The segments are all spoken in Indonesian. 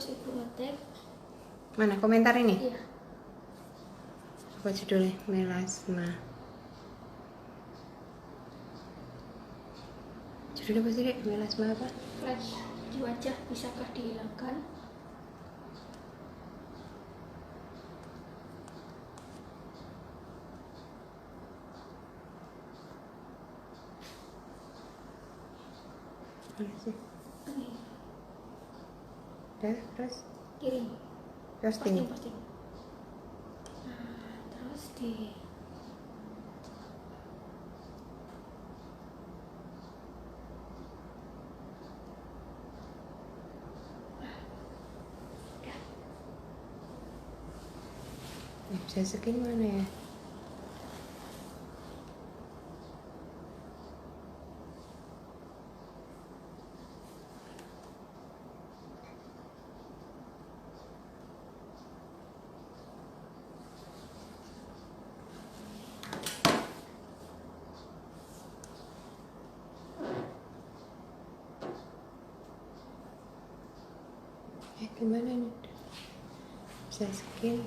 Terus ibu ngetik. Mana komentar ini? Iya. Apa judulnya? Melasma. Judulnya apa sih, Dek? Melasma apa? Flek di wajah bisakah dihilangkan? Mana sih? Ini Udah, terus kirim. posting. Posting. Nah, terus di Bisa skin mana ya? Gimana nih? Bisa skin,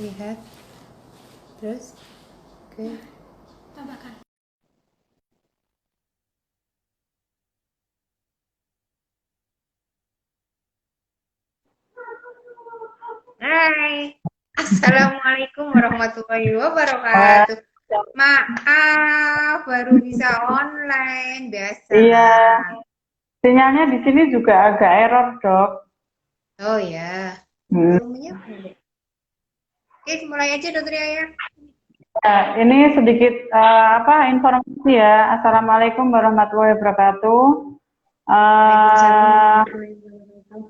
lihat, terus oke. tambahkan. Hai, Assalamualaikum warahmatullahi Ah, wabarakatuh. Maaf, baru bisa online, iya, biasalah. sinyalnya di sini juga agak error, Dok. Oh ya, Hmm. volumenya mana, Dek? Oke, mulai aja Dokter Yaya. Ya, ini sedikit informasi ya. Assalamualaikum warahmatullahi wabarakatuh. Waalaikumsalam Eh, warahmatullahi wabarakatuh.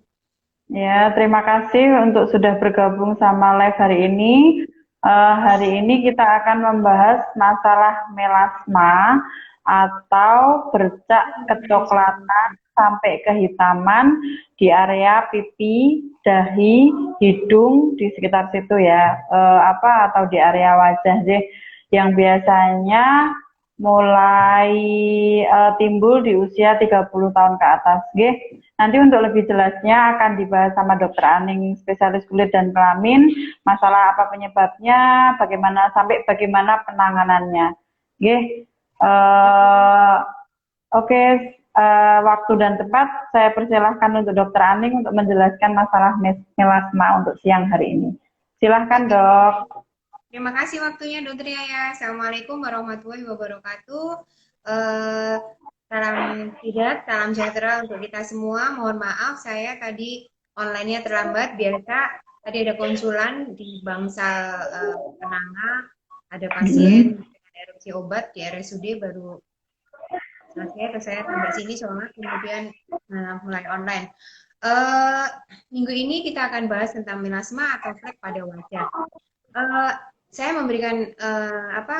Ya, terima kasih untuk sudah bergabung sama live hari ini. Hari ini kita akan membahas masalah melasma atau bercak kecoklatan sampai kehitaman di area pipi, dahi, hidung di sekitar situ ya. Atau di area wajah deh yang biasanya mulai timbul di usia 30 tahun ke atas. Nggih. Nanti untuk lebih jelasnya akan dibahas sama Dokter Aning, spesialis kulit dan kelamin, masalah apa penyebabnya, bagaimana penanganannya. Oke, oke, waktu dan tempat saya persilahkan untuk Dokter Aning untuk menjelaskan masalah melasma untuk siang hari ini. Silahkan Oke, Dok. terima kasih waktunya Dokter Yaya. Assalamualaikum warahmatullahi wabarakatuh. Eh, salam sehat, salam sejahtera untuk kita semua. Mohon maaf saya tadi online-nya terlambat. Biasa tadi ada konsulan di bangsal Penanga, ada pasien dengan erupsi obat di RSUD baru selesai. Terus saya sampai sini soalnya kemudian mulai online. Eh, minggu ini kita akan bahas tentang melasma atau flek pada wajah. Eh, saya memberikan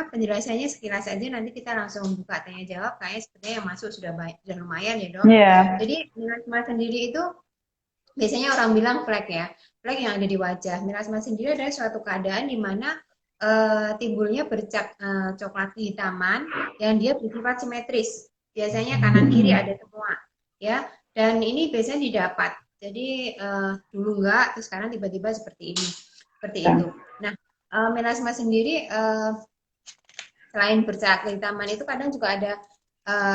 penjelasannya sekilas saja, nanti kita langsung buka tanya jawab. Kayaknya sepertinya yang masuk sudah baik, sudah lumayan ya dok. Iya. Jadi melasma sendiri itu biasanya orang bilang flek ya, flek yang ada di wajah. Melasma sendiri adalah suatu keadaan di mana timbulnya bercak coklat kehitaman yang dia bersifat simetris. Biasanya kanan kiri ada semua ya, dan ini biasanya didapat. Jadi dulu enggak, terus sekarang tiba-tiba seperti ini, seperti itu. Nah, melasma sendiri selain bercak kehitaman itu kadang juga ada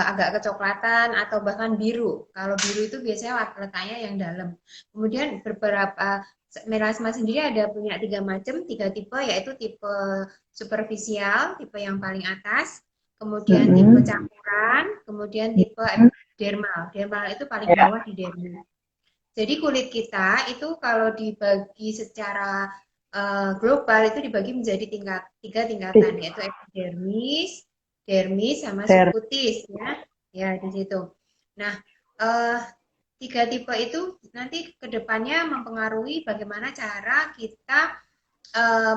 agak kecoklatan atau bahkan biru. Kalau biru itu biasanya letaknya yang dalam. Kemudian beberapa melasma sendiri ada punya tiga macam, tiga tipe, yaitu tipe superficial, tipe yang paling atas, kemudian tipe campuran, kemudian tipe dermal. Dermal itu paling Ya. bawah di dermis. Jadi kulit kita itu kalau dibagi secara global itu dibagi menjadi tiga tingkatan, yaitu epidermis, dermis, sama Der- subkutis ya. Ya di situ. Nah, eh, tiga tipe itu nanti kedepannya mempengaruhi bagaimana cara kita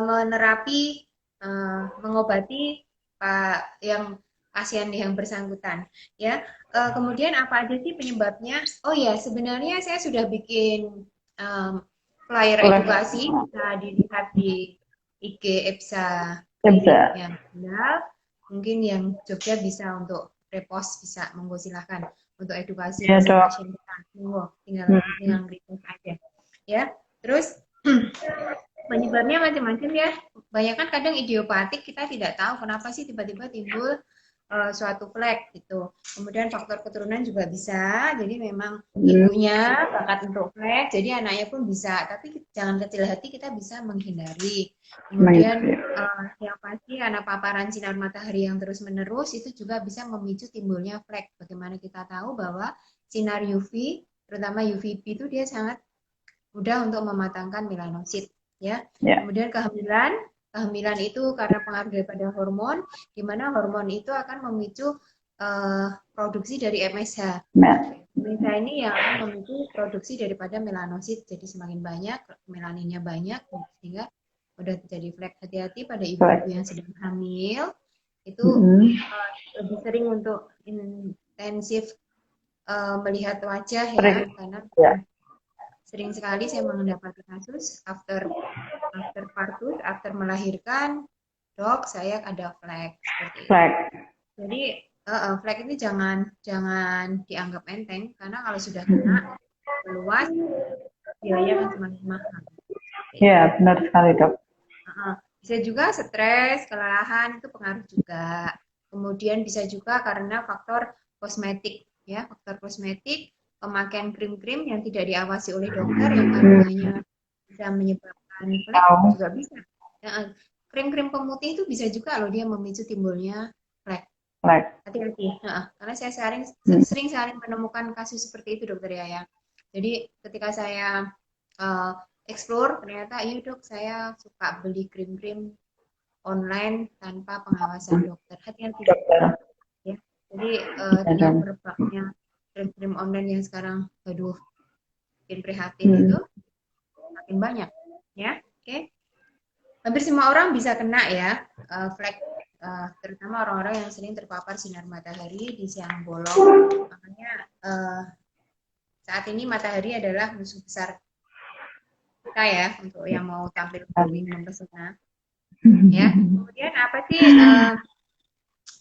menerapi, mengobati yang pasien yang bersangkutan ya. Kemudian apa aja sih penyebabnya? Oh ya, sebenarnya saya sudah bikin um, flyer edukasi, bisa dilihat di IG EPSA Ya Klinik bisa. yang benar. Mungkin yang Jogja bisa untuk repost, bisa monggo silahkan untuk edukasi Ya dok. pasien-pasien kita. Monggo tinggal Hmm. tinggal repost aja. ya. Terus penyebabnya macam-macam ya. Banyak kan kadang idiopatik, kita tidak tahu kenapa sih tiba-tiba timbul suatu flek gitu. Kemudian faktor keturunan juga bisa. Jadi memang ibunya bakat untuk flek, jadi anaknya pun bisa. Tapi jangan kecil hati, kita bisa menghindari. Kemudian yang pasti karena paparan sinar matahari yang terus-menerus itu juga bisa memicu timbulnya flek. Bagaimana kita tahu bahwa sinar UV, terutama UVB itu dia sangat mudah untuk mematangkan melanosit, ya. Kemudian kehamilan itu karena pengaruh daripada hormon, di mana hormon itu akan memicu produksi dari MSH. MSH ini yang akan memicu produksi daripada melanosit, jadi semakin banyak, melaninnya banyak, sehingga udah terjadi flek. Hati-hati pada ibu-ibu yang sedang hamil, itu lebih sering untuk intensif melihat wajah ya, karena sering sekali saya mendapati kasus after partus, after melahirkan, dok saya ada flek seperti itu. Jadi flek ini jangan dianggap enteng, karena kalau sudah kena meluas biaya akan semakin mahal. Iya, benar sekali dok. Bisa juga stres, kelelahan itu pengaruh juga. Kemudian bisa juga karena faktor kosmetik, ya, faktor kosmetik, pemakaian krim-krim yang tidak diawasi oleh dokter yang kandungannya bisa menyebabkan flek juga bisa. Krim-krim pemutih itu bisa juga loh dia memicu timbulnya flek. Hati-hati, karena saya sering menemukan kasus seperti itu dokter Yaya. Jadi ketika saya explore, ternyata iya dok saya suka beli krim-krim online tanpa pengawasan dokter. Hati-hati dokter. Ya. Jadi dengan merebaknya krim-krim online yang sekarang, aduh, bikin prihatin itu makin banyak, ya. Oke. Hampir semua orang bisa kena ya flek, terutama orang-orang yang sering terpapar sinar matahari di siang bolong. Makanya saat ini matahari adalah musuh besar kita ya, untuk yang mau tampil glowing mempesona. Ya. Kemudian apa sih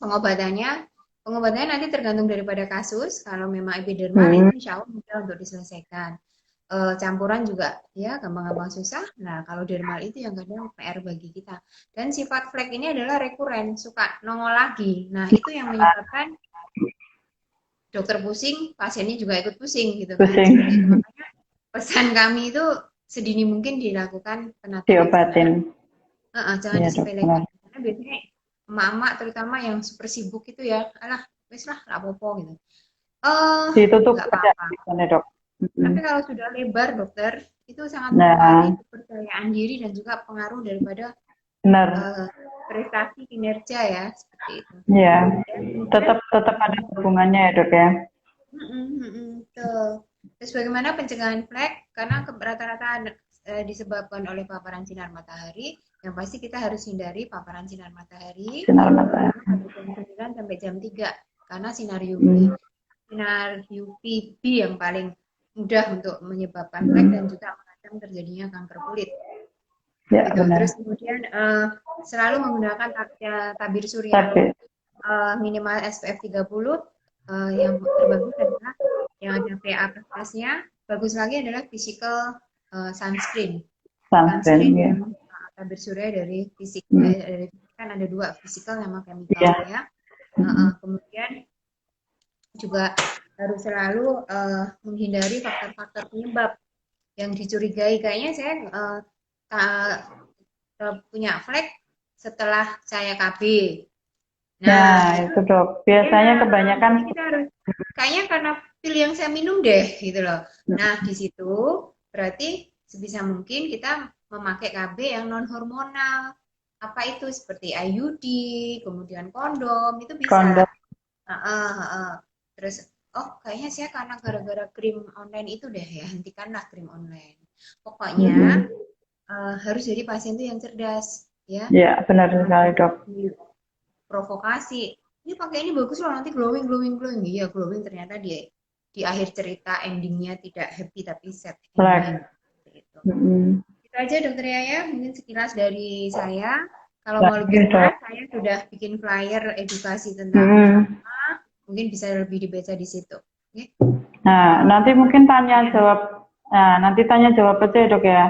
pengobatannya? Pengobatannya nanti tergantung daripada kasus. Kalau memang epidermal itu insya Allah mudah untuk diselesaikan. Campuran juga ya gampang-gampang susah. Nah kalau dermal itu yang kadang PR bagi kita. Dan sifat flek ini adalah rekuren, suka nongol lagi. Nah itu yang menyebabkan dokter pusing, pasiennya juga ikut pusing gitu kan. Seperti itu. Makanya pesan kami itu sedini mungkin dilakukan penataran. Diobatin. Jangan disepelekan. Karena biasanya emak-emak terutama yang super sibuk itu ya, alah wes lah apa-apa gitu. Ditutup nggak apa-apa. Dok. Tapi kalau sudah lebar dokter, itu sangat mempengaruhi kepercayaan diri dan juga pengaruh daripada prestasi kinerja ya, seperti itu. Iya, tetap ada hubungannya ya dok ya. Terus bagaimana pencegahan flek? Karena rata-rata disebabkan oleh paparan sinar matahari. Yang pasti kita harus hindari paparan sinar matahari. Pada jam 9 sampai jam 3. Karena sinar UVB yang paling mudah untuk menyebabkan flek dan juga mengancam terjadinya kanker kulit. Ya, gitu. Terus kemudian selalu menggunakan tabir surya minimal SPF 30. Yang terbagus adalah yang ada PA plus-nya. Bagus lagi adalah physical sunscreen ya. Tabir surya dari fisik, kan ada dua, physical sama chemical ya. Kemudian juga harus selalu menghindari faktor-faktor penyebab yang dicurigai. Kayaknya saya punya flek setelah saya KB. Nah itu dok, biasanya kebanyakan kita harus, kayaknya karena pil yang saya minum deh gitu loh. Nah di situ berarti sebisa mungkin kita memakai KB yang non hormonal. Apa itu? Seperti IUD, kemudian kondom, itu bisa. Terus kayaknya saya karena gara-gara krim online itu deh ya, hentikanlah krim online. Pokoknya harus jadi pasien itu yang cerdas ya. Iya benar sekali dok. Provokasi, ini pakai ini bagus loh, nanti glowing. Iya glowing, ternyata di akhir cerita endingnya tidak happy tapi sad. Gitu. Itu aja dokter Yaya, mungkin sekilas dari saya. Kalau mau lebih jelas, saya sudah bikin flyer edukasi tentang mungkin bisa lebih dibaca di situ. Okay? Nah, nanti mungkin tanya jawab Nah, nanti tanya jawab aja ya, Dok ya.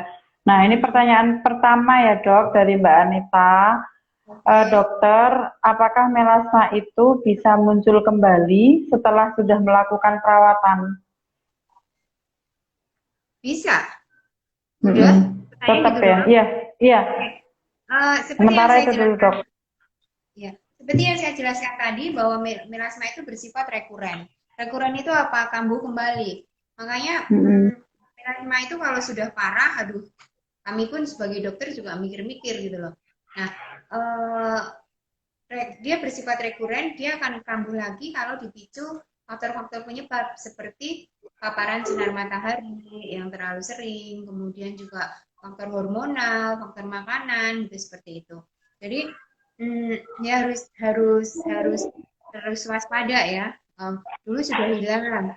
Nah, ini pertanyaan pertama ya, Dok, dari Mbak Anita. Oke, Dokter, apakah melasma itu bisa muncul kembali setelah sudah melakukan perawatan? bisa. Mm-mm. Udah, pertanyaan Tetap gitu ya? doang. Iya, iya. Oke. Seperti yang Sementara saya itu dulu, jelaskan, Dok. ya, seperti yang saya jelaskan tadi bahwa melasma itu bersifat rekuren. Rekuren itu apa? Kambuh kembali. Makanya Mm-mm. melasma itu kalau sudah parah, aduh, kami pun sebagai dokter juga mikir-mikir gitu loh. Nah, eh, dia bersifat rekuren, dia akan kambuh lagi kalau dipicu faktor-faktor penyebab seperti paparan sinar matahari yang terlalu sering, kemudian juga faktor hormonal, faktor makanan, gitu seperti itu. Jadi ya harus waspada ya. Dulu sudah hilang,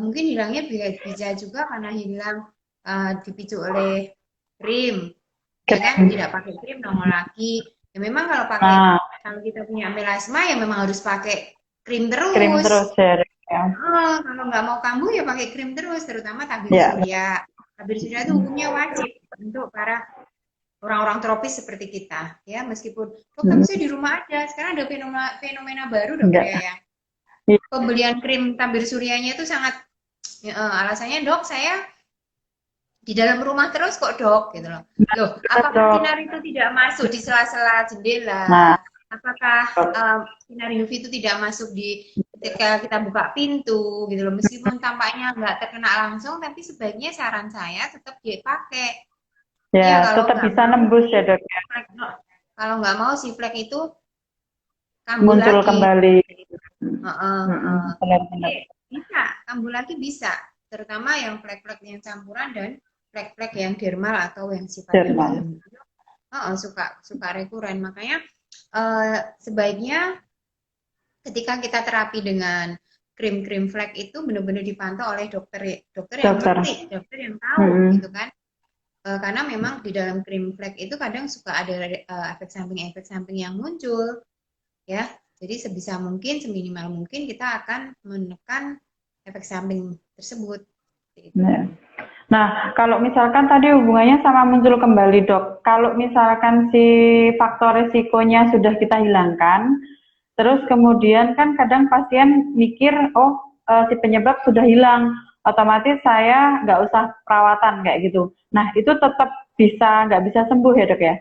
mungkin hilangnya bisa juga karena hilang dipicu oleh krim, ya kan? Keren. Tidak pakai krim nongol lagi. Ya memang Nah, kalau kita punya melasma ya memang harus pakai krim krim terus terus. ya, Dok, ya. Kalau nggak mau kambuh ya pakai krim terus, terutama tabir Ya, surya. Tabir surya itu hukumnya wajib untuk para orang-orang tropis seperti kita, ya meskipun dok tapi saya mm, di rumah aja. Sekarang ada fenomena baru dok enggak. ya, Iya, pembelian krim tabir suryanya itu sangat alasannya dok saya di dalam rumah terus kok dok gitu loh. Loh, betul, apakah Dok. sinar itu tidak masuk di sela-sela Nah, jendela? Apakah sinar UV itu tidak masuk di ketika kita buka pintu gitu loh? Meskipun tampaknya nggak terkena langsung, tapi sebaiknya saran saya tetap dipakai. ya Ya kalau tetap nggak bisa mau nembus si ya, Dok, ya. flek, kalau nggak mau si flek itu kambuh Muncul lagi. kembali. Heeh, Mm-mm, heeh. Jadi benar-benar. bisa, kambuh lagi bisa. Terutama yang flek-flek yang campuran dan flek-flek yang dermal atau yang sifatnya Jerman. dalam. Suka suka rekuren. Makanya sebaiknya ketika kita terapi dengan krim-krim flek itu benar-benar dipantau oleh dokter yang Dokter. ngerti, dokter yang tahu Mm-mm. gitu kan. Karena memang di dalam krim flek itu kadang suka ada efek samping yang muncul ya. Jadi sebisa mungkin, seminimal mungkin kita akan menekan efek samping tersebut. Itu. Ya. Nah, kalau misalkan tadi hubungannya sama muncul kembali, Dok. Kalau misalkan si faktor risikonya sudah kita hilangkan, terus kemudian kan kadang pasien mikir, oh si penyebab sudah hilang, otomatis saya nggak usah perawatan kayak gitu. Nah, itu tetap nggak bisa sembuh ya, Dok ya?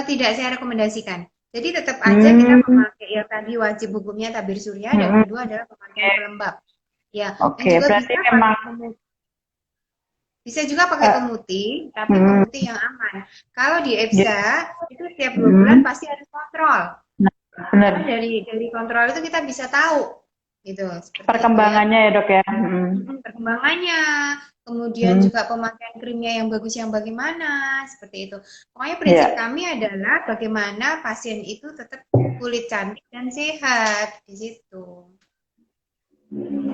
Tidak saya rekomendasikan. Jadi tetap aja kita Hmm, memakai yang tadi wajib hukumnya tabir surya dan hmm, kedua adalah pemakaian pelembab. Ya, dan oke, juga berarti bisa memang, pakai pemutih. Bisa juga pakai eh, pemutih, tapi hmm, pemutih yang aman. Kalau di ya, EFSA itu setiap 2 bulan hmm, pasti harus kontrol. nah, benar. Karena dari kontrol itu kita bisa tahu gitu, seperti itu ya. Perkembangannya ya, Dok ya. Hmm, Perkembangannya, kemudian hmm, juga pemakaian krimnya yang bagus yang bagaimana, seperti itu. Pokoknya prinsip ya, kami adalah bagaimana pasien itu tetap kulit cantik dan sehat di situ.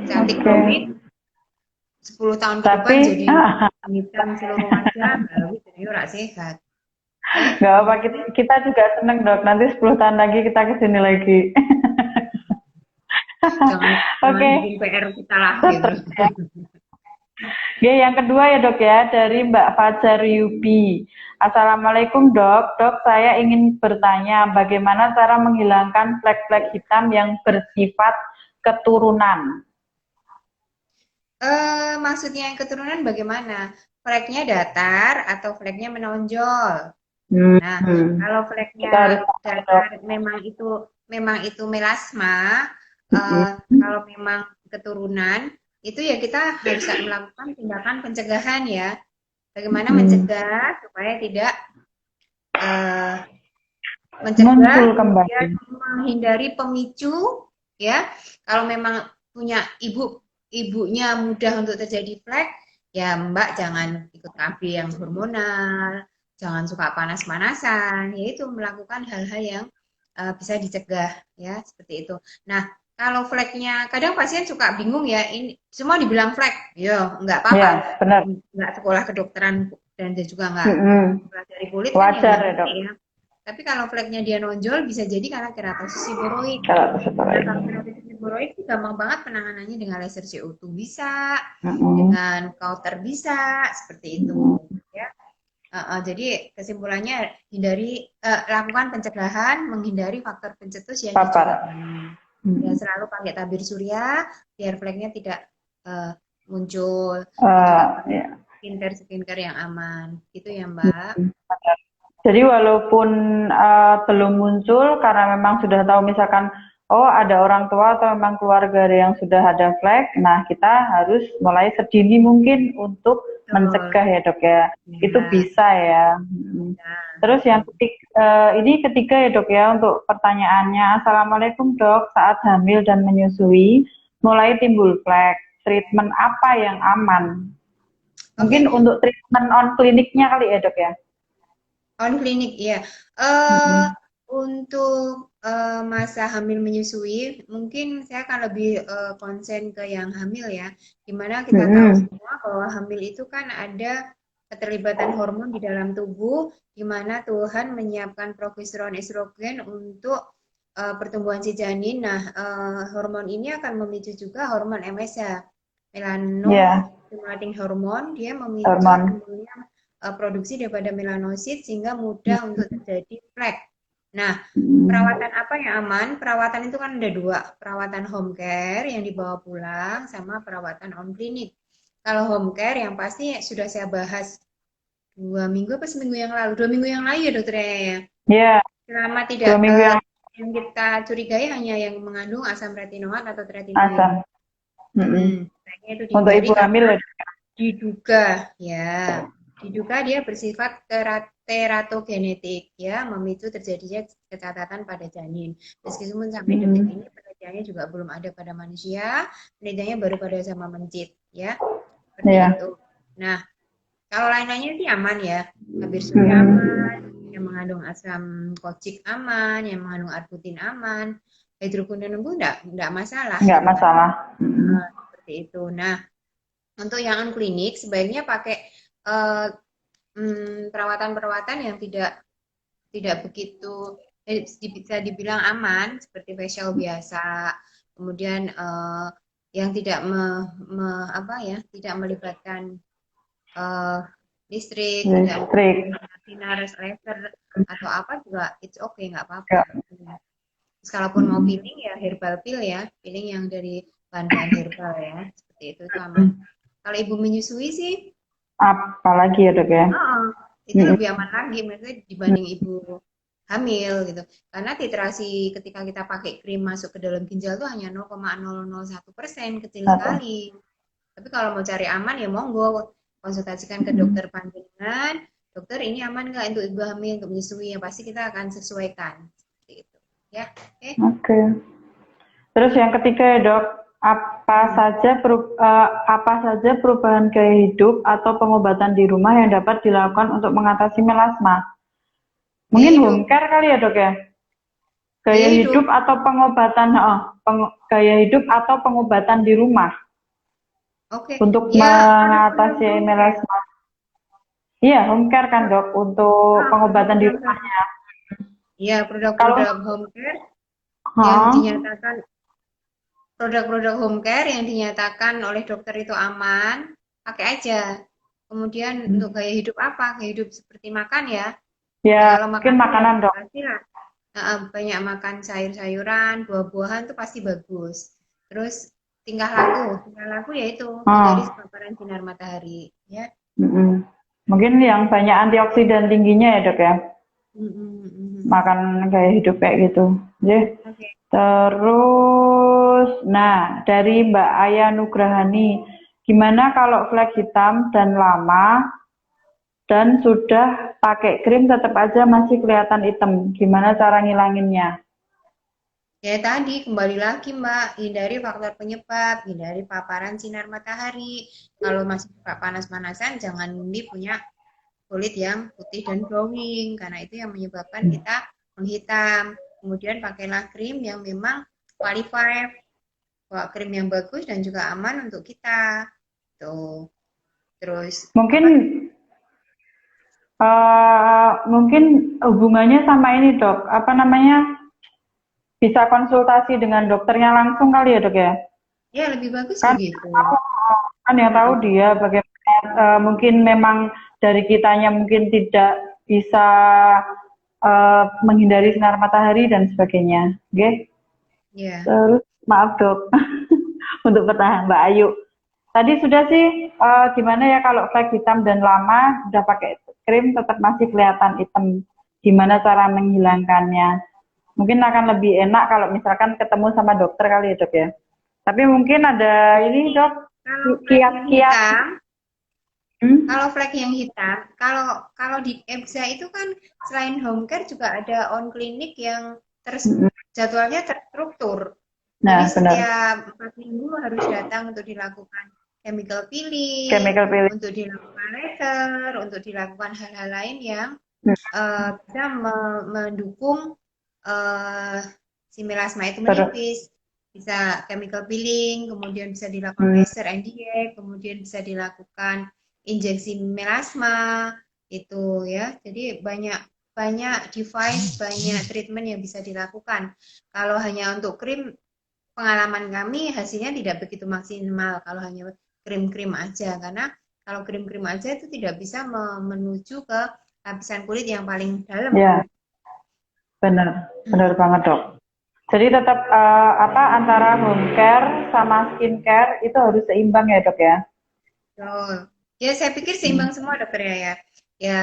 Cantik oke. glowing 10 tahun ke depan Tapi jadi hitam seluruh wajah, lalu jadi ora sehat. Oke, nggak apa kita juga seneng, Dok. Nanti 10 tahun lagi kita ke sini lagi. jangan jangan Oke, bikin PR kita lah gitu. stres ya. Oke, yang kedua ya, Dok ya, dari Mbak Fajar Yubi. Assalamualaikum, Dok. Dok, saya ingin bertanya bagaimana cara menghilangkan flek-flek hitam yang bersifat keturunan. Maksudnya yang keturunan bagaimana? Flagnya datar atau flagnya menonjol? Nah, Hmm, kalau kita harus flagnya tahu, Dok. datar memang itu melasma. Hmm, Kalau memang keturunan itu ya kita harus melakukan tindakan pencegahan ya. Bagaimana hmm. mencegah supaya tidak eh, mencegah Muncul kemudian kembali. menghindari pemicu ya. Kalau memang punya ibunya mudah untuk terjadi flek, ya Mbak jangan ikut KB yang hormonal, jangan suka panas-panasan, yaitu melakukan hal-hal yang bisa dicegah ya seperti itu. Nah, kalau fleknya kadang pasien suka bingung ya, ini semua dibilang flek, ya nggak apa-apa, Ya, benar. nggak sekolah kedokteran dan dia juga nggak Hmm, pelajari kulit kan yang wajar nggak ya, ngerti Dok. ya. Tapi kalau fleknya dia nonjol bisa jadi karena keratosis siboroid. Kalau tersebut. Nah, kalau keratosis hemoroid itu gampang banget penanganannya dengan laser CO2 bisa, Mm-mm. dengan kauter bisa, seperti itu. Ya. Jadi kesimpulannya lakukan pencegahan, menghindari faktor pencetus yang Papar. dicurigai. Ya, Mm-mm. selalu pakai tabir surya biar fleknya tidak muncul, dan juga pakai Ya. skincare yang aman. Gitu ya, Mbak. Jadi walaupun belum muncul karena memang sudah tahu misalkan oh ada orang tua atau memang keluarga ada yang sudah ada flek, nah kita harus mulai sedini mungkin untuk Betul. mencegah ya dok ya. Itu Ya, bisa ya. Mm. ya. Terus yang ini ketiga ya dok ya untuk pertanyaannya. Assalamualaikum dok, saat hamil dan menyusui mulai timbul flek, treatment apa yang aman? Mungkin Oke, untuk treatment on kliniknya kali ya dok ya. on klinik ya. Eh Mm-mm. untuk masa hamil menyusui, mungkin saya akan lebih konsen ke yang hamil ya. Dimana kita tahu Mm-mm. semua bahwa hamil itu kan ada keterlibatan hormon di dalam tubuh, di mana Tuhan menyiapkan progesteron estrogen untuk pertumbuhan si janin. Nah, hormon ini akan memicu juga hormon MSH, Ya, melanocyte hormone, dia memicu hormon. timbulnya produksi daripada melanosit sehingga mudah untuk terjadi flek. Nah, Hmm. perawatan apa yang aman? Perawatan itu kan ada dua, perawatan home care yang dibawa pulang sama perawatan on klinik. Kalau home care yang pasti sudah saya bahas 2 minggu apa seminggu yang lalu, 2 minggu yang lalu ya dokter ya. Ya, Selama tidak 2 minggu yang yang kita curigai hanya yang mengandung asam retinoat atau tretinoin. asam. Mm-mm. Sebaiknya itu Untuk dihindari ibu karena hamil ya. diduga dia bersifat teratogenetik ya, memicu terjadinya kecacatan pada janin. Meskipun sampai detik Mm-mm. ini penelitiannya juga belum ada pada manusia, penelitiannya baru pada sama mencit ya, seperti Ya. itu. Nah, kalau lain-lainnya sih aman ya, tabir surya Mm-mm. aman, yang mengandung asam kocik aman, yang mengandung arbutin aman, hidroquinone pun enggak masalah Nggak gitu kan. masalah. Mm-mm. Seperti itu. Nah, untuk yang on klinik sebaiknya pakai eh, perawatan-perawatan yang tidak tidak begitu bisa dibilang aman seperti facial biasa, kemudian yang tidak apa ya, tidak melibatkan eh, listrik, tidak Listrik. sinar laser atau apa juga it's okay, nggak Ya. apa-apa. Terus kalaupun mau Mm-mm. peeling ya herbal peel ya, peeling yang dari bahan-bahan herbal ya, seperti itu aman. Kalau ibu menyusui sih, Apalagi ya dok ya. itu Mm-mm. lebih aman lagi, maksudnya dibanding ibu hamil gitu. Karena titrasi ketika kita pakai krim masuk ke dalam ginjal tuh hanya 0,001%, kecil Satu. sekali. Tapi kalau mau cari aman ya monggo konsultasikan ke Mm-mm. dokter panjenengan. Dokter ini aman nggak untuk ibu hamil untuk menyusui? Yang pasti kita akan sesuaikan. Seperti itu. Ya, oke. Oke. Terus yang ketiga ya dok, apa saja perubahan gaya hidup atau pengobatan di rumah yang dapat dilakukan untuk mengatasi melasma? Gaya Mungkin home hidup, care kali ya dok ya? gaya Gaya hidup. hidup atau pengobatan, gaya hidup atau pengobatan di rumah Oke, untuk ya produk-produk mengatasi home care. melasma. Iya, home care kan dok, untuk pengobatan di Produk-produk, rumahnya. ya Kalau, produk-produk home care yang huh, dinyatakan produk-produk home care yang dinyatakan oleh dokter itu aman, pakai aja. Kemudian untuk gaya hidup apa? Gaya hidup seperti makan ya. Ya ya kalau mungkin makanan ya makanan dok. pastilah banyak makan sayur-sayuran, buah-buahan tuh pasti bagus. Terus tingkah laku yaitu hindari Hmm, paparan sinar matahari, ya. mm-mm. Mungkin yang banyak antioksidan tingginya ya dok ya, Mm, mm, mm, mm. makan gaya hidup kayak gitu. Ya. Oke. Terus, nah dari Mbak Aya Nugrahani, gimana kalau flek hitam dan lama dan sudah pakai krim tetap aja masih kelihatan hitam? Gimana cara ngilanginnya? Ya tadi kembali lagi Mbak, hindari faktor penyebab, hindari paparan sinar matahari. Kalau masih suka panas-panasan, jangan punya kulit yang putih dan glowing, karena itu yang menyebabkan kita menghitam. Kemudian pakailah krim yang memang qualified, krim yang bagus dan juga aman untuk kita. Tuh. Terus Mungkin apa? mungkin hubungannya sama ini dok, apa namanya? bisa konsultasi dengan dokternya langsung kali ya dok ya? Ya, lebih bagus Kan begitu. kan yang tahu dia bagaimana mungkin memang dari kitanya mungkin tidak bisa menghindari sinar matahari dan sebagainya. Oke. Ya. Terus maaf dok untuk pertanyaan Mbak Ayu. Tadi sudah sih gimana ya kalau flek hitam dan lama udah pakai krim tetap masih kelihatan hitam. Gimana cara menghilangkannya? Mungkin akan lebih enak kalau misalkan ketemu sama dokter kali ya dok ya. Tapi mungkin ada ini dok Kalau flek yang kiat-kiat. hitam, Hmm? kalau flek yang hitam, kalau di EBSA itu kan selain home care juga ada on klinik yang jadwalnya terstruktur. Nah Jadi benar. setiap 4 minggu harus datang untuk dilakukan chemical peeling, Chemical peeling. untuk dilakukan laser, untuk dilakukan hal-hal lain yang bisa mendukung si melasma itu menipis. Bisa chemical peeling, kemudian bisa dilakukan laser NDA, kemudian bisa dilakukan injeksi melasma itu ya. Jadi banyak device, banyak treatment yang bisa dilakukan. Kalau hanya untuk krim, pengalaman kami hasilnya tidak begitu maksimal kalau hanya krim-krim aja, karena kalau krim-krim aja itu tidak bisa menuju ke lapisan kulit yang paling dalam. Ya, benar banget dok. Jadi tetap antara home care sama skincare itu harus seimbang ya dok ya. Betul. Ya saya pikir seimbang semua dokter ya. Ya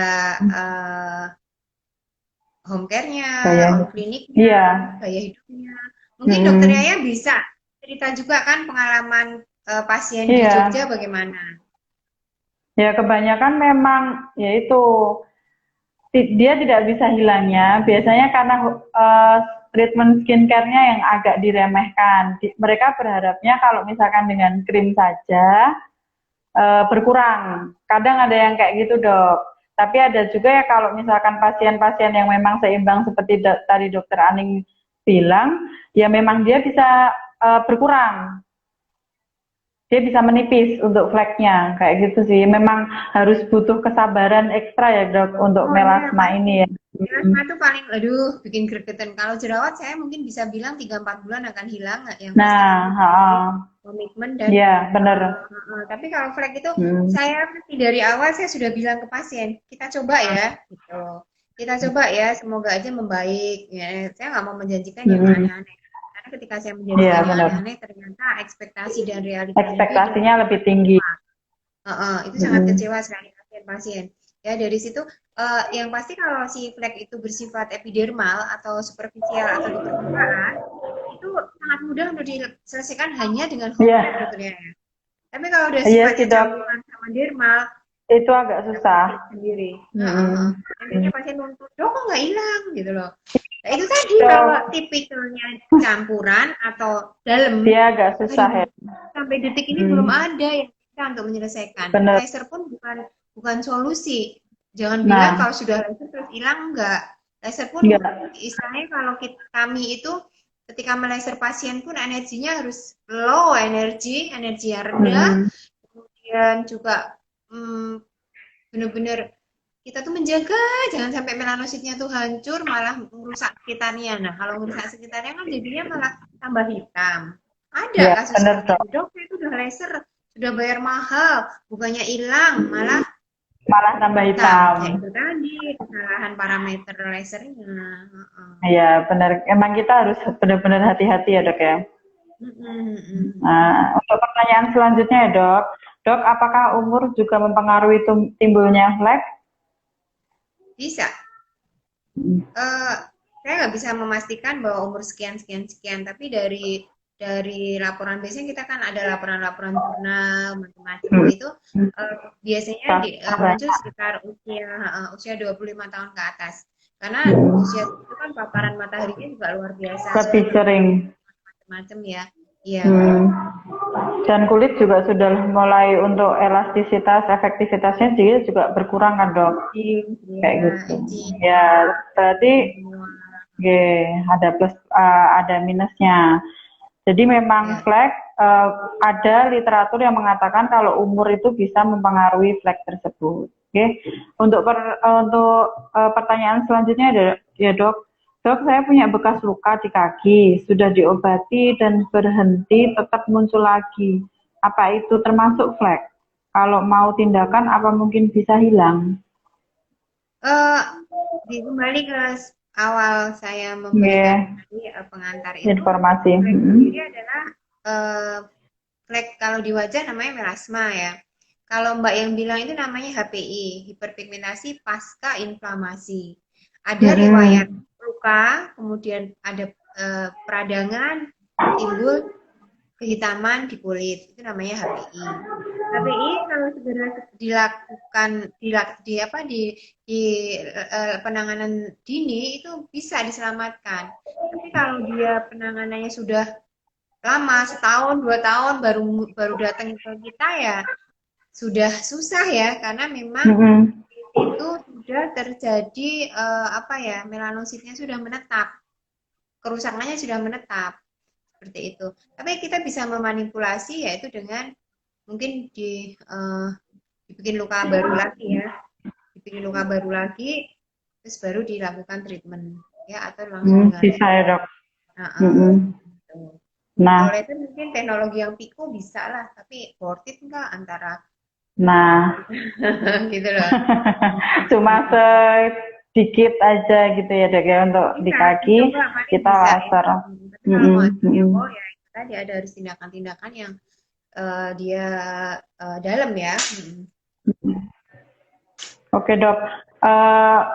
home care-nya, on kliniknya, gaya hidupnya. Mungkin dokter Yaya bisa cerita juga kan pengalaman pasien di Jogja bagaimana? Ya kebanyakan memang yaitu dia tidak bisa hilangnya. Biasanya karena treatment skincare-nya yang agak diremehkan. Mereka berharapnya kalau misalkan dengan krim saja berkurang. Kadang ada yang kayak gitu dok. Tapi ada juga ya kalau misalkan pasien-pasien yang memang seimbang seperti tadi dokter Aning bilang, ya memang dia bisa berkurang. Dia bisa menipis untuk fleknya, kayak gitu sih. Memang harus butuh kesabaran ekstra ya dok untuk melasma ini ya. Melasma itu paling, aduh, bikin gregetan. Kalau jerawat saya mungkin bisa bilang 3-4 bulan akan hilang. Yang komitmen dan benar. Tapi kalau flek itu saya dari awal saya sudah bilang ke pasien, kita coba ya, gitu. Kita coba ya, semoga aja membaik. Ya, saya nggak mau menjanjikan yang aneh-aneh. Karena ketika saya menjanjikan yang aneh-aneh, ternyata ekspektasi dan ekspektasinya lebih tinggi. Itu sangat kecewa sekali pasien-pasien. Ya dari situ, yang pasti kalau si flek itu bersifat epidermal atau superficial atau di permukaan, itu sangat mudah untuk diselesaikan hanya dengan home care sebetulnya. Tapi kalau udah sifatnya campuran sama dermal, itu agak susah sendiri. Akhirnya pasien nuntut, dok kok nggak hilang gitu loh. Nah, itu tadi kalau tipikalnya campuran atau dalam, dia agak susah ya. Sampai detik ini belum ada yang bisa untuk menyelesaikan. Laser pun bukan solusi. Jangan bilang kalau sudah laser terus hilang, enggak. Laser pun istilahnya kalau kami itu ketika melaser pasien pun energinya harus low energi yang rendah. Kemudian juga benar-benar kita tuh menjaga jangan sampai melanositnya tuh hancur malah merusak sekitarnya. Nah kalau merusak sekitarnya kan jadinya malah tambah hitam. Ada kasus dok itu udah laser sudah bayar mahal bukannya hilang malah tambah hitam. Ya, itu tadi kesalahan parameter lasernya. Iya benar. Emang kita harus benar-benar hati-hati ya dok ya. Nah untuk pertanyaan selanjutnya ya dok. Dok, apakah umur juga mempengaruhi timbulnya flek? Bisa. Saya nggak bisa memastikan bahwa umur sekian, tapi dari laporan biasanya kita kan ada laporan-laporan jurnal macam-macam itu biasanya muncul sekitar usia 25 tahun ke atas. Karena usia itu kan paparan mataharinya juga luar biasa. Lebih sering. Macam-macam ya. Iya. Dan kulit juga sudah mulai untuk elastisitas, efektivitasnya juga berkurang kan dok? Kayak gitu. Ya berarti ada plus, ada minusnya. Jadi memang flek ada literatur yang mengatakan kalau umur itu bisa mempengaruhi flek tersebut. Untuk pertanyaan selanjutnya ya dok, Dok, saya punya bekas luka di kaki, sudah diobati dan berhenti tetap muncul lagi. Apa itu termasuk flek? Kalau mau tindakan, apa mungkin bisa hilang? Eh, kembali ke awal saya memberikan Ya, tadi, pengantar itu, informasi. flek sendiri adalah eh, flek kalau di wajah namanya melasma ya. Kalau Mbak yang bilang itu namanya HPI, hiperpigmentasi pasca inflamasi. Ada riwayat luka, kemudian ada peradangan, timbul kehitaman di kulit, itu namanya HPI. HPI kalau segera dilakukan di penanganan dini itu bisa diselamatkan. Tapi kalau dia penanganannya sudah lama, setahun, 2 tahun baru baru datang ke kita ya sudah susah ya karena memang itu sudah terjadi melanositnya sudah menetap, kerusakannya sudah menetap seperti itu. Tapi kita bisa memanipulasi yaitu dengan mungkin dibikin luka baru lagi ya, dibikin luka baru lagi, terus baru dilakukan treatment ya atau langsung dengan Bisa ya dok. gitu. Nah, Kalau itu mungkin teknologi yang Pico bisa lah, tapi worth it nggak antara gitu loh. cuma sedikit aja gitu ya dok ya untuk di Bisa, kaki dicoba, paling kita bisa ya. laser. Tapi kalau mau heboh ya itu tadi ada harus tindakan-tindakan yang dia dalam ya. Oke dok,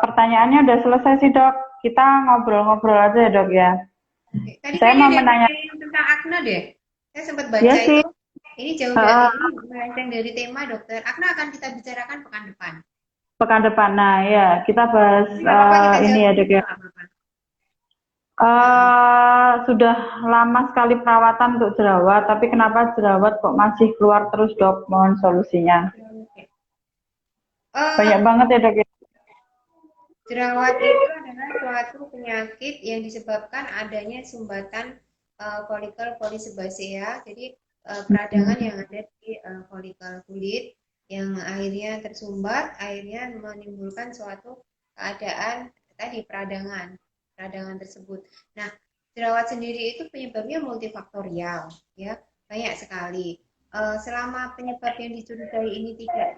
pertanyaannya udah selesai sih dok. Kita ngobrol-ngobrol aja ya dok ya. Tadi Saya kayaknya mau ada menanya. yang tentang akne deh. Saya sempat baca Ya sih. itu. Ini jauh dari ini melenceng dari tema dokter. Akne akan kita bicarakan pekan depan. Pekan depan. Nah ya kita bahas Jadi nggak apa-apa kita ini jawab ya dulu, dok ya. nggak apa-apa. Sudah lama sekali perawatan untuk jerawat, tapi kenapa jerawat kok masih keluar terus dok? Mohon solusinya. Banyak banget ya dok ya. Jerawat itu adalah suatu penyakit yang disebabkan adanya sumbatan folikel polisebasea. Jadi peradangan yang ada di folikel kulit yang akhirnya tersumbat, akhirnya menimbulkan suatu keadaan tadi peradangan tersebut. Nah, jerawat sendiri itu penyebabnya multifaktorial, ya banyak sekali. Selama penyebab yang dicurigai ini tidak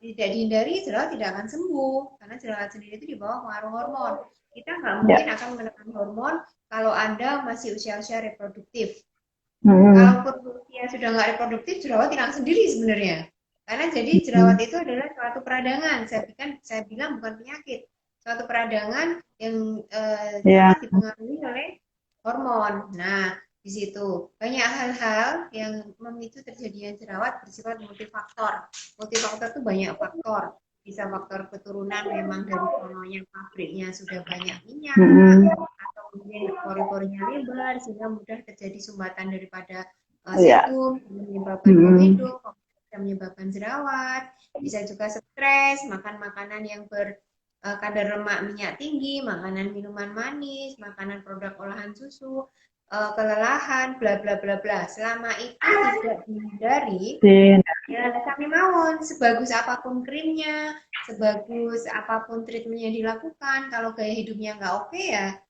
dihindari, jerawat tidak akan sembuh karena jerawat sendiri itu di bawah pengaruh hormon. Kita nggak mungkin akan menekan hormon kalau Anda masih usia-usia reproduktif. Kalaupun usia sudah nggak reproduktif, jerawat hilang sendiri sebenarnya. Karena jadi jerawat itu adalah suatu peradangan. Saya bilang bukan penyakit, suatu peradangan yang sangat dipengaruhi oleh hormon. Nah, di situ banyak hal-hal yang memicu terjadinya jerawat bersifat multifaktor. Multifaktor itu banyak faktor. Bisa faktor keturunan memang dari sononya pabriknya sudah banyak minyak, atau mungkin pori-porinya lebar sehingga mudah terjadi sumbatan daripada sebum, menyebabkan bau hidup, bisa menyebabkan jerawat. Bisa juga stres, makan makanan yang kadar lemak minyak tinggi, makanan minuman manis, makanan produk olahan susu, kelelahan, bla bla bla bla. Selama itu tidak dihindari, ya kami mawon sebagus apapun krimnya, sebagus apapun treatmentnya dilakukan, kalau gaya hidupnya nggak oke ya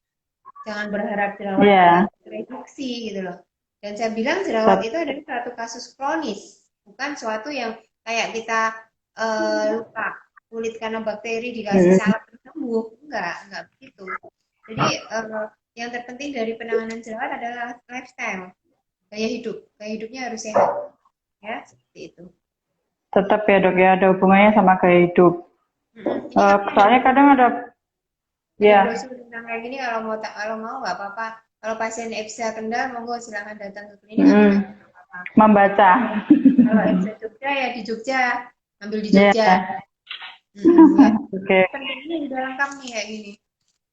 jangan berharap jerawat reduksi gitu loh. Dan saya bilang jerawat itu adalah suatu kasus kronis, bukan suatu yang kayak kita luka kulit karena bakteri dikasih salep sembuh, enggak begitu. Jadi yang terpenting dari penanganan jerawat adalah lifestyle, gaya hidupnya harus sehat, ya seperti itu. Tetap ya dok ya, ada hubungannya sama gaya hidup. Soalnya kadang ada brosur tentang kayak gini kalau mau nggak apa-apa. Kalau pasien EPSA Kendal monggo silahkan datang ke klinik. Membaca. Kalau EPSA Jogja ya di Jogja, ambil di Jogja. Oke. Pentingnya udah lengkap nih kayak gini.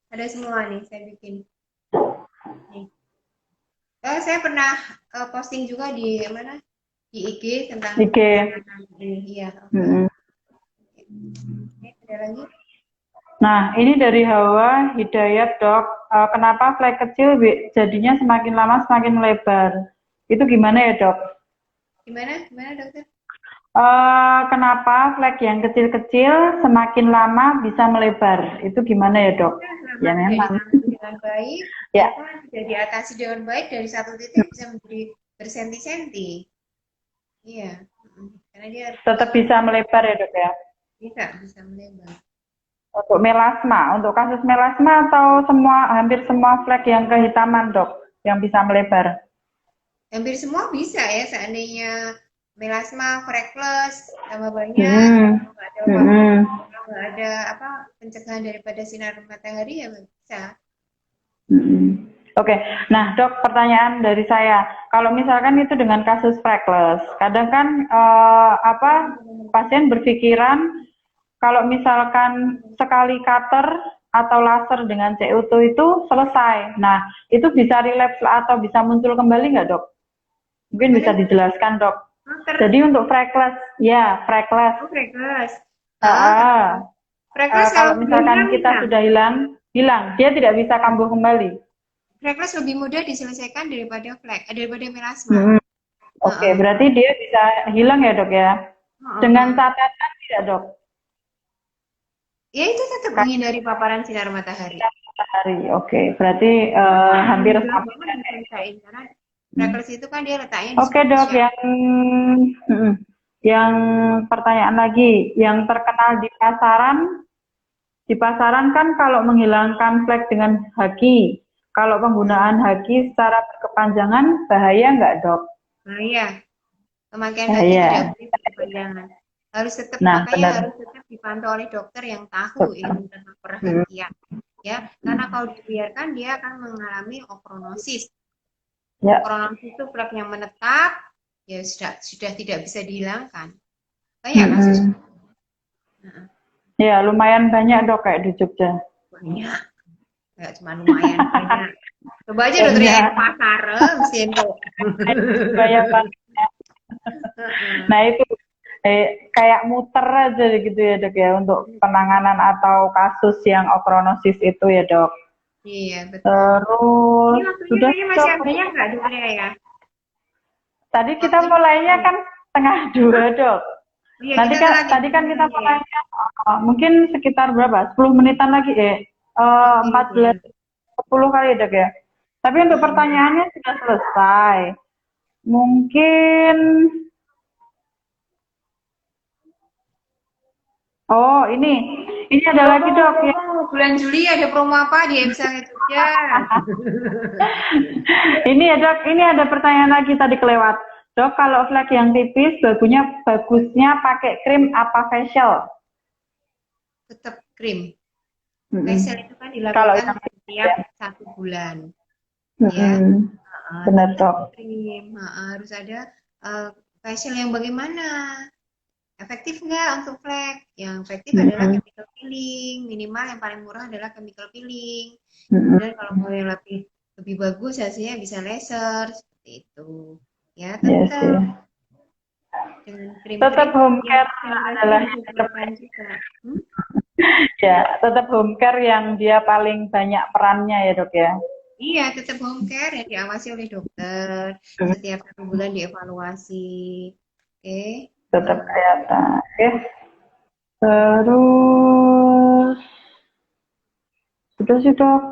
Ada semua nih saya bikin. Nih. Saya pernah posting juga di mana? Di IG tentang IG. Iya. Ada lagi? Nah, ini dari Hawa Hidayat dok. Kenapa flek kecil jadinya semakin lama semakin melebar? Itu gimana ya dok? Gimana dokter? Kenapa flek yang kecil-kecil semakin lama bisa melebar? Itu gimana ya, Dok? Selama Ya tidak memang. ditangani dengan baik, Ya, maka tidak diatasi dengan baik dari satu titik bisa menjadi bersenti-senti. Iya, karena dia tetap bisa melebar ya, Dok ya. bisa melebar. Untuk melasma, untuk kasus melasma atau hampir semua flek yang kehitaman, Dok, yang bisa melebar. Hampir semua bisa ya, seandainya melasma, freckles, tambah banyak, Hmm. nggak ada Hmm. nggak ada apa pencegahan daripada sinar matahari ya bisa. Hmm. Oke, nah Dok, pertanyaan dari saya, kalau misalkan itu dengan kasus freckles, kadang kan pasien berpikiran kalau misalkan sekali cutter atau laser dengan CO2 itu selesai. Nah, itu bisa relapse atau bisa muncul kembali nggak, Dok? Mungkin bisa Gimana? dijelaskan, Dok. Kanker. Jadi untuk freckles, ya freckles. Oh, freckles. Ah, Freckles kalau kalau misalkan hilang kita bisa. sudah hilang, dia tidak bisa kambuh kembali. Freckles lebih mudah diselesaikan daripada melasma. Hmm. Oke, berarti dia bisa hilang ya, Dok ya? Dengan catatan tidak, Dok? Ya itu tetap menghindari paparan sinar matahari. Matahari. Oke, berarti hampir Mudah sama. banget diselesaikan karena freckles itu kan dia letaknya di Oke, Dok, superficial. yang pertanyaan lagi, yang terkenal di pasaran kan kalau menghilangkan flek dengan haki, kalau penggunaan haki secara berkepanjangan bahaya nggak, Dok? Nah ya, pemakaian haki Bahaya. tidak boleh berkepanjangan. Harus tetap Nah, makanya benar. harus tetap dipantau oleh dokter yang tahu ilmu tentang perhatian. Ya, karena kalau dibiarkan dia akan mengalami okronosis. Ya. Okronosis itu flek yang menetap, ya sudah tidak bisa dihilangkan. Banyak kasus. Ya, lumayan banyak, Dok, kayak di Jogja. Banyak. Nggak cuma lumayan banyak. Coba aja dokter yang ke pasar, mesti itu. Banyak banget. Nah, itu kayak muter aja gitu ya, Dok ya, untuk penanganan atau kasus yang okronosis itu ya, Dok. Iya, betul. Terus Ini waktunya sudah, kayaknya masih Dok. banyak nggak dokternya ya? Tadi kita mulainya kan setengah 2, Dok. Iya, Nanti kita kan telat tadi kan kita ya. mulainya mungkin sekitar berapa? 10 menitan lagi 14 10 kali ya, Dok ya. Tapi untuk pertanyaannya sudah selesai. Mungkin ini ada lagi, Dok ya. Bulan Juli ada promo apa di EBSA Jogja? Ini ya, Dok, ini ada pertanyaan lagi tadi kelewat. Dok, kalau flek yang tipis bagusnya pakai krim apa facial? Tetap krim. Facial itu kan Kalau dilakukan setiap 1 bulan. Ya. Benar, Dok. Krim, harus ada facial yang bagaimana? Efektif nggak untuk flek? Yang efektif adalah chemical peeling. Minimal yang paling murah adalah chemical peeling. Dan kalau mau yang lebih bagus hasilnya bisa laser seperti itu. Ya tetap dengan krim. Tetap home care adalah yang juga. Ya, tetap home care yang dia paling banyak perannya ya, Dok ya. Iya, tetap home care yang diawasi oleh dokter. Setiap 1 bulan dievaluasi. Oke. Tetap kelihatan. Oke. Terus sudah sih, Dok.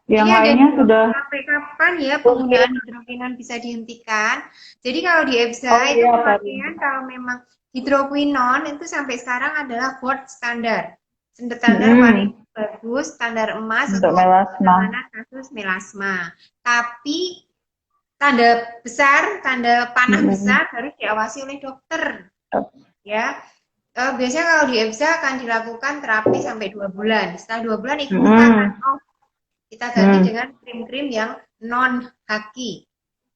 Yang lainnya sudah. Sampai kapan ya penggunaan hidrokinon bisa dihentikan? Jadi kalau di EBSA itu pemakaian kalau memang hidrokinon itu sampai sekarang adalah gold standar. Standar paling bagus, standar emas untuk penanganan kasus melasma. Tapi tanda panah besar harus diawasi oleh dokter. Ya. Biasanya kalau di EBSA akan dilakukan terapi sampai 2 bulan. Setelah 2 bulan itu kita ganti dengan krim-krim yang non haki,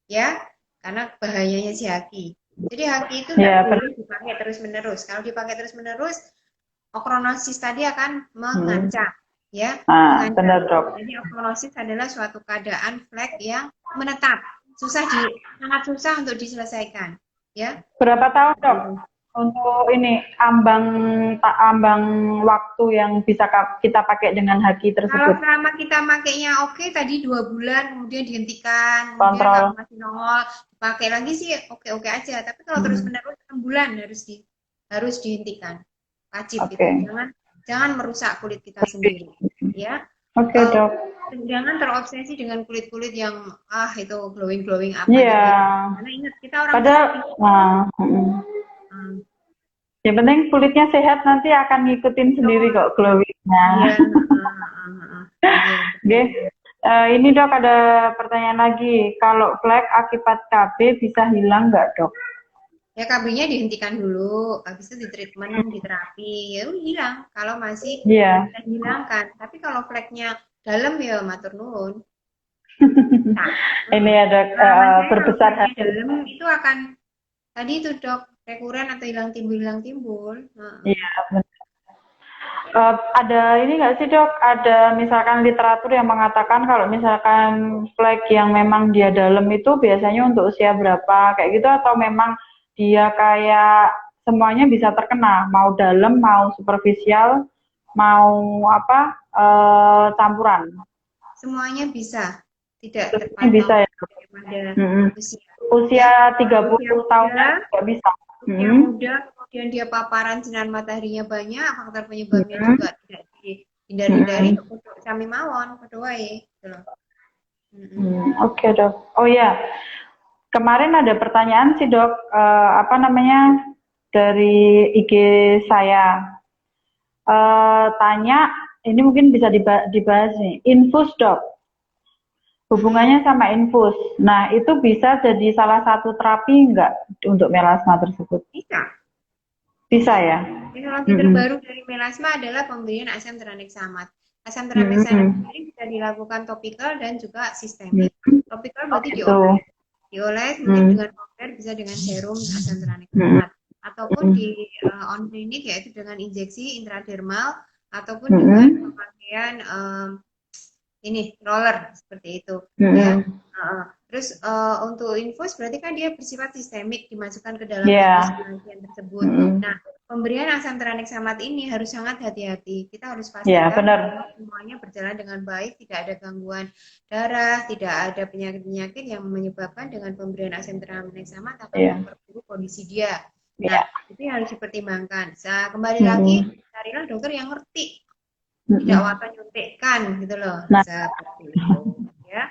ya, karena bahayanya si haki. Jadi haki itu tidak boleh dipakai terus-menerus. Kalau dipakai terus-menerus, okronosis tadi akan mengancam, ya. Benar, Dok. Jadi okronosis adalah suatu keadaan flek yang menetap, sangat susah untuk diselesaikan, ya. Berapa tahun, Dok? untuk ini ambang waktu yang bisa kita pakai dengan haki Kalau tersebut. selama kita makainya oke, tadi 2 bulan, kemudian dihentikan, kemudian Kontrol. kalau masih nongol, dipakai lagi sih oke-oke aja. Tapi kalau terus-menerus 6 bulan harus dihentikan. Wajib itu. Oke. Jangan merusak kulit kita sendiri. Ya. Oke, Dok. Jangan terobsesi dengan kulit-kulit yang itu glowing-glowing apa Iya. gitu. Karena ingat kita orang Padahal, Hmm. yang penting kulitnya sehat, nanti akan ngikutin sendiri kok glowingnya. Iya. Oke. Ini Dok, ada pertanyaan lagi. Kalau flek akibat KB bisa hilang nggak, Dok? Ya KB-nya dihentikan dulu, habis itu di treatment, di terapi, ya udah hilang. Kalau masih Iya. bisa dihilangkan. Tapi kalau fleknya dalam ya matur nuwun. Nah, Ini ada berbesar kalau hati. dalam itu akan tadi itu Dok, rekuren atau hilang timbul. Iya, benar. Ada ini nggak sih Dok? Ada misalkan literatur yang mengatakan kalau misalkan flek yang memang dia dalam itu biasanya untuk usia berapa kayak gitu, atau memang dia kayak semuanya bisa terkena, mau dalam, mau superficial, mau apa campuran? Semuanya bisa, tidak Semuanya bisa terpantau ya. pada usia. Usia 30 Usia tahun muda, juga bisa. usia muda, kemudian dia paparan sinar mataharinya banyak, faktor penyebabnya juga tidak dihindari-hindari, untuk sami mawon, kedua ya. Gitu loh. Oke, Dok. Oh ya, kemarin ada pertanyaan sih Dok, apa namanya, dari IG saya. Tanya, ini mungkin bisa dibahas nih, infus Dok. Hubungannya sama infus. Nah, itu bisa jadi salah satu terapi enggak untuk melasma tersebut? Bisa. Bisa ya? Teknologi terbaru dari melasma adalah pemberian asam tranexamat. Asam tranexamat sendiri bisa dilakukan topikal dan juga sistemik. Topikal berarti dioles mungkin dengan powder, bisa dengan serum asam tranexamat, ataupun di on klinik yaitu dengan injeksi intradermal, ataupun dengan pemakaian ini roller seperti itu. Ya. Terus untuk infus berarti kan dia bersifat sistemik, dimasukkan ke dalam pasien tersebut. Nah, pemberian asam tranexamat ini harus sangat hati-hati. Kita harus pastikan semuanya berjalan dengan baik, tidak ada gangguan darah, tidak ada penyakit-penyakit yang menyebabkan dengan pemberian asam tranexamat akan memperburuk kondisi dia. Nah, itu yang harus dipertimbangkan. Kembali lagi, carilah dokter yang ngerti, tidak watak nyuntikkan gitu loh. Seperti itu, ya.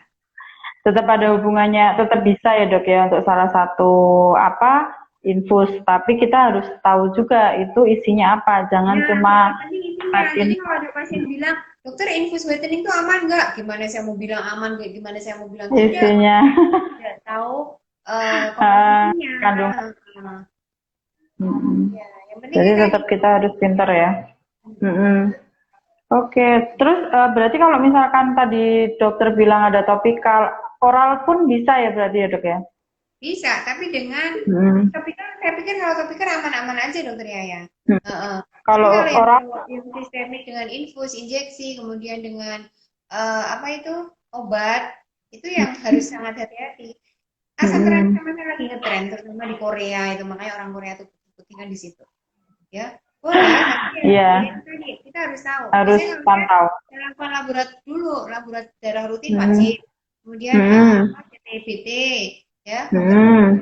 Tetap ada hubungannya, tetap bisa ya Dok ya untuk salah satu infus, tapi kita harus tahu juga itu isinya apa, jangan cuma jadi kalau ada pasien bilang, dokter infus whitening itu aman nggak? Gimana saya mau bilang aman, gimana saya mau bilang tidak? Isinya. Tidak tahu komposisinya. Kandungan. Ya, yang penting jadi tetap kita harus pintar ya. Oke, terus berarti kalau misalkan tadi dokter bilang ada topikal, oral pun bisa ya berarti ya Dok ya? Bisa, tapi dengan topikal, saya pikir kalau topikal aman-aman aja dokter ya. Kalau oral yang sistemik dengan infus, injeksi, kemudian dengan obat, itu yang harus sangat hati-hati. Asam tranexamat lagi ngetren, terutama di Korea itu, makanya orang Korea itu pentingan di situ. Ya, boleh, tapi kita harus tahu. Harus pantau. Lakukan laboratorium darah rutin wajib. Kemudian CT-BT, ya, terus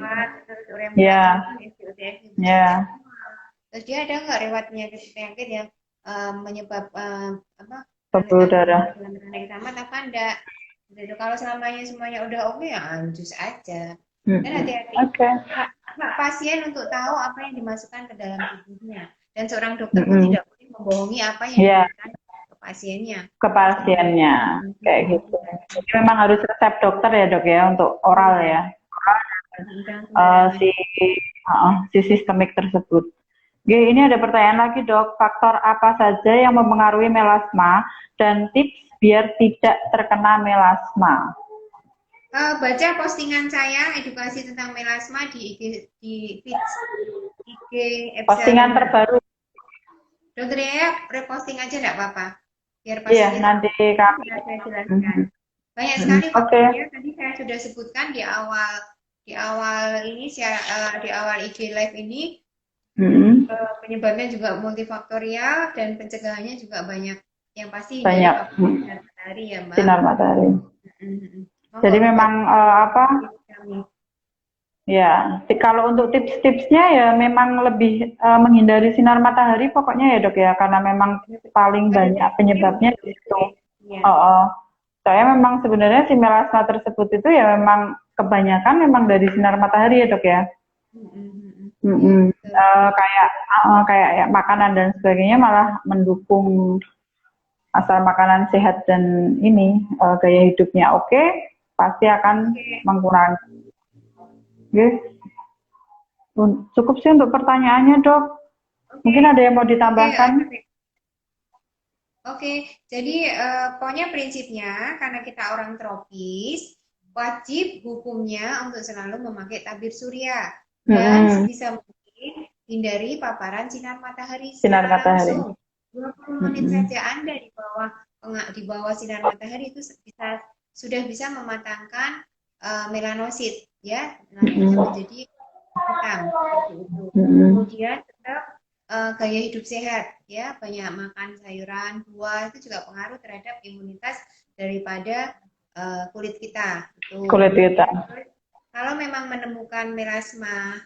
terus dia ada nggak riwayat penyakit yang menyebabkan pembuluh darah tranexamat apa enggak? Jadi kalau semuanya udah oke ya anjus aja. Dan hati-hati. Pasien untuk tahu apa yang dimasukkan ke dalam tubuhnya. Dan seorang dokter pun tidak boleh membohongi apa yang diberikan ke pasiennya. Kayak gitu. Jadi memang harus resep dokter ya Dok ya untuk oral ya. Si sistemik tersebut. Oke, ini ada pertanyaan lagi Dok. Faktor apa saja yang mempengaruhi melasma dan tips biar tidak terkena melasma? Baca postingan saya edukasi tentang melasma di IG postingan terbaru. Dokter ya, reposting aja enggak apa-apa. Biar nanti kami saya jelaskan. Banyak sekali faktornya, tadi saya sudah sebutkan di awal ini di awal IG live ini. Mm-mm. Penyebabnya juga multifaktorial dan pencegahannya juga banyak. Yang pasti hindari Banyak. paparan sinar matahari ya, Mbak. Sinar matahari. Mm-mm. Monggo Jadi buat memang apa? kami. Ya, kalau untuk tips-tipsnya ya memang lebih menghindari sinar matahari pokoknya ya dok ya, karena memang paling Ada banyak tipsnya penyebabnya gitu. di situ. Iya. Oh, oh. Saya memang sebenarnya si melasma tersebut itu ya memang kebanyakan memang dari sinar matahari ya dok ya. Mm-mm. Mm-mm. Betul. Kayak ya, makanan dan sebagainya malah mendukung asal makanan sehat dan ini gaya hidupnya oke, pasti akan Oke. mengurangi. Oke. Cukup sih untuk pertanyaannya dok. Oke. Mungkin ada yang mau Oke. ditambahkan? Oke, jadi pokoknya prinsipnya karena kita orang tropis, wajib hukumnya untuk selalu memakai tabir surya dan Mm-mm. sebisa mungkin hindari paparan sinar matahari Sinar secara matahari. langsung. 20 menit Mm-mm. saja Anda di bawah sinar matahari itu sudah bisa mematangkan melanosit ya. Nah, yang bisa Mm-mm. menjadi hitam seperti itu. Mm-mm. Kemudian tetap gaya hidup sehat ya, banyak makan sayuran, buah itu juga pengaruh terhadap imunitas daripada kulit kita. Betul. Kulit kita. Kalau memang menemukan melasma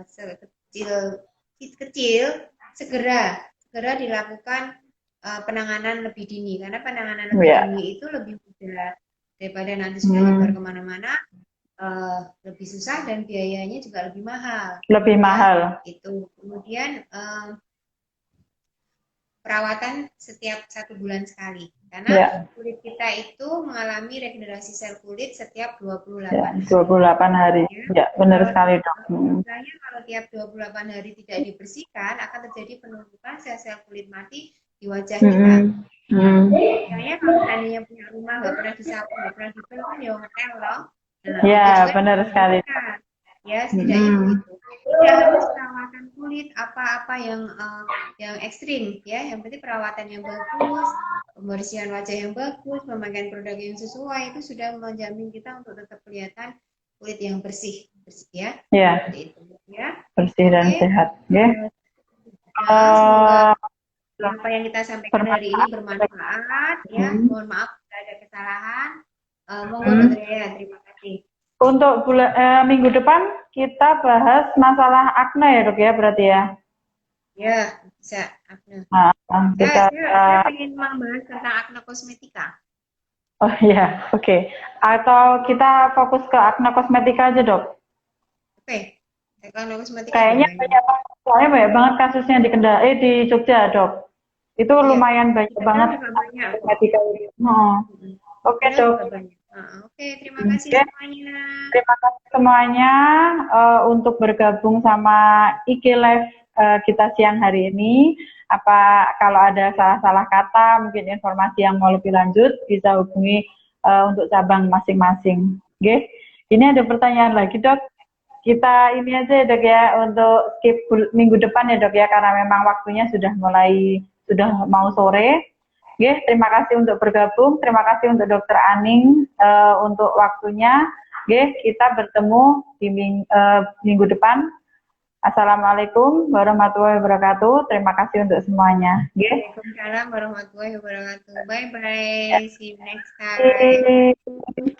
sekecil kecil, segera dilakukan penanganan lebih dini karena penanganan lebih Ya. dini itu lebih mudah daripada nanti sudah nyebar kemana-mana, lebih susah dan biayanya juga lebih mahal. Lebih Ya, mahal. itu. Kemudian perawatan setiap 1 bulan sekali. Karena Ya. kulit kita itu mengalami regenerasi sel kulit setiap 28 Ya, hari. 28 hari. Ya, benar Kalau sekali dok. misalnya kalau tiap 28 hari tidak dibersihkan, akan terjadi penumpukan sel-sel kulit mati di wajah kita. Misalnya kalau seandainya punya rumah nggak pernah disapu, nggak pernah dipel kan ya ngetel loh. Nah, Ya, itu juga benar sekali. ya setidaknya begitu. Tidak harus perawatan kulit apa-apa yang ekstrim ya. Yang penting perawatan yang bagus, pembersihan wajah yang bagus, pemakaian produk yang sesuai itu sudah menjamin kita untuk tetap kelihatan kulit yang bersih ya. Ya, Seperti itu ya. bersih dan Oke. sehat. Oke. Nah, semoga apa yang kita sampaikan hari ini bermanfaat ya. Mohon maaf jika ada kesalahan. Monggo Dokter Yaya, terima kasih. Untuk minggu depan kita bahas masalah akne ya dok ya berarti ya. Ya, bisa akne. Nah, Saya pengen membahas tentang akne kosmetika. Oh iya, oke. Atau kita fokus ke akne kosmetika aja dok. Oke, akne kosmetika Kayaknya gimana? banyak banget kasusnya di Jogja dok. Itu Iya. lumayan banyak banget Banyak. kosmetika. Oke dok. Oke, terima kasih semuanya. Terima kasih semuanya untuk bergabung sama IG Live kita siang hari ini. Kalau ada salah-salah kata, mungkin informasi yang mau lebih lanjut, bisa hubungi untuk cabang masing-masing. Oke. Ini ada pertanyaan lagi dok. Kita ini aja ya dok ya, untuk skip minggu depan ya dok ya, karena memang waktunya sudah mau sore. Oke, terima kasih untuk bergabung. Terima kasih untuk Dokter Aning untuk waktunya. Oke, kita bertemu di minggu depan. Assalamualaikum warahmatullahi wabarakatuh. Terima kasih untuk semuanya. Waalaikumsalam warahmatullahi wabarakatuh. Bye bye. See you next time.